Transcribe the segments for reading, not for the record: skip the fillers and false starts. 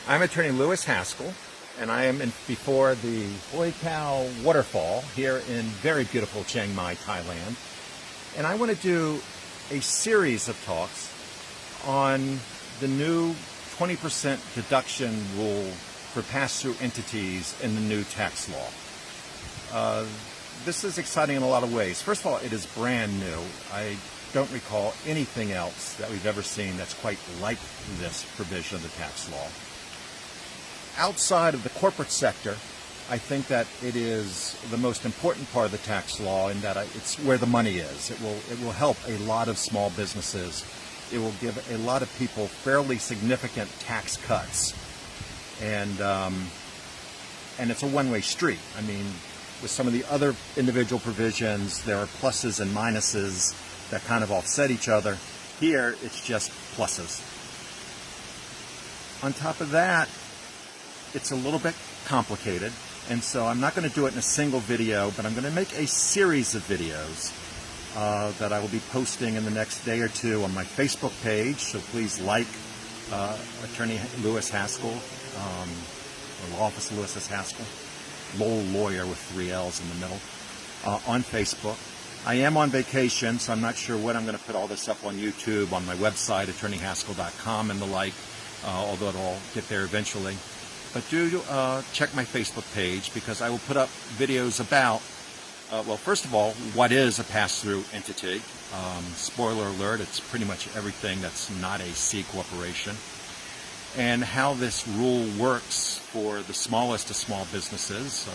I'm attorney Lewis Haskell, and I am before the Hoi Cow waterfall here in very beautiful Chiang Mai, Thailand. And I want to do a series of talks on the new 20% deduction rule for pass-through entities in the new tax law. This is exciting in a lot of ways. First of all, it is brand new. I don't recall anything else that we've ever seen that's quite like this provision of the tax law. Outside of the corporate sector, I think that it is the most important part of the tax law in that it's where the money is. It will help a lot of small businesses. It will give a lot of people fairly significant tax cuts. And it's a one-way street. I mean, with some of the other individual provisions, there are pluses and minuses that kind of offset each other. Here, it's just pluses. On top of that, it's a little bit complicated, and so I'm not going to do it in a single video, but I'm going to make a series of videos that I will be posting in the next day or two on my Facebook page, so please like Attorney Lewis Haskell, or Law Office of Lewis S. Haskell, Lowell Lawyer with 3 L's in the middle, on Facebook. I am on vacation, so I'm not sure when I'm going to put all this up on YouTube, on my website, attorneyhaskell.com and the like, although it'll all get there eventually. But do check my Facebook page, because I will put up videos about, well, first of all, what is a pass-through entity? Spoiler alert, it's pretty much everything that's not a C corporation. And how this rule works for the smallest of small businesses.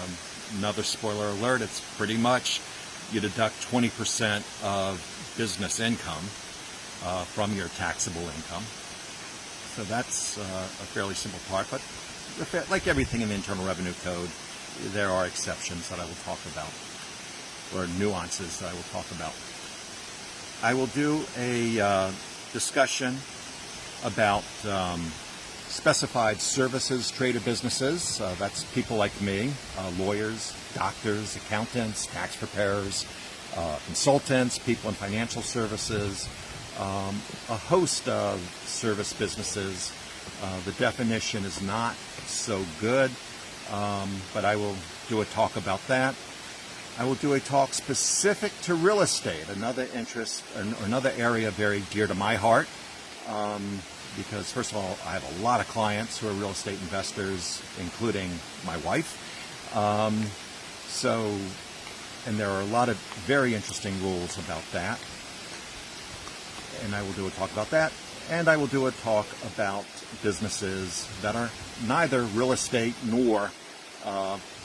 Another spoiler alert, it's pretty much you deduct 20% of business income from your taxable income. So that's a fairly simple part, but like everything in the Internal Revenue Code, there are exceptions that I will talk about, or nuances that I will talk about. I will do a discussion about specified services, trade or businesses. That's people like me, lawyers, doctors, accountants, tax preparers, consultants, people in financial services, a host of service businesses. The definition is not so good, but I will do a talk about that. I will do a talk specific to real estate, another interest, or another area very dear to my heart, because first of all, I have a lot of clients who are real estate investors, including my wife. And there are a lot of very interesting rules about that. And I will do a talk about that. And I will do a talk about businesses that are neither real estate nor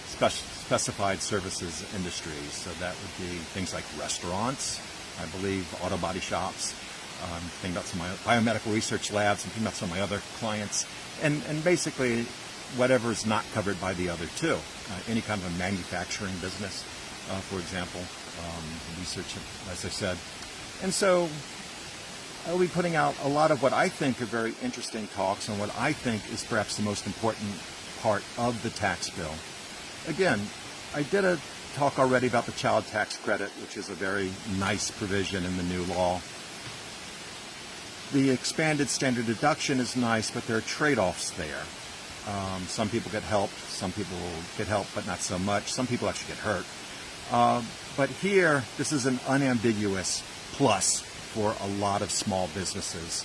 specified services industries. So that would be things like restaurants, I believe, auto body shops, thinking about some of my biomedical research labs, and thinking about some of my other clients, and basically whatever is not covered by the other two. Any kind of a manufacturing business, for example, research, as I said. And so I will be putting out a lot of what I think are very interesting talks on what I think is perhaps the most important part of the tax bill. Again, I did a talk already about the child tax credit, which is a very nice provision in the new law. The expanded standard deduction is nice, but there are trade-offs there. Some people get helped, some people get helped, but not so much. Some people actually get hurt. But here, this is an unambiguous plus for a lot of small businesses,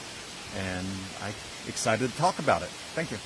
and I'm excited to talk about it. Thank you.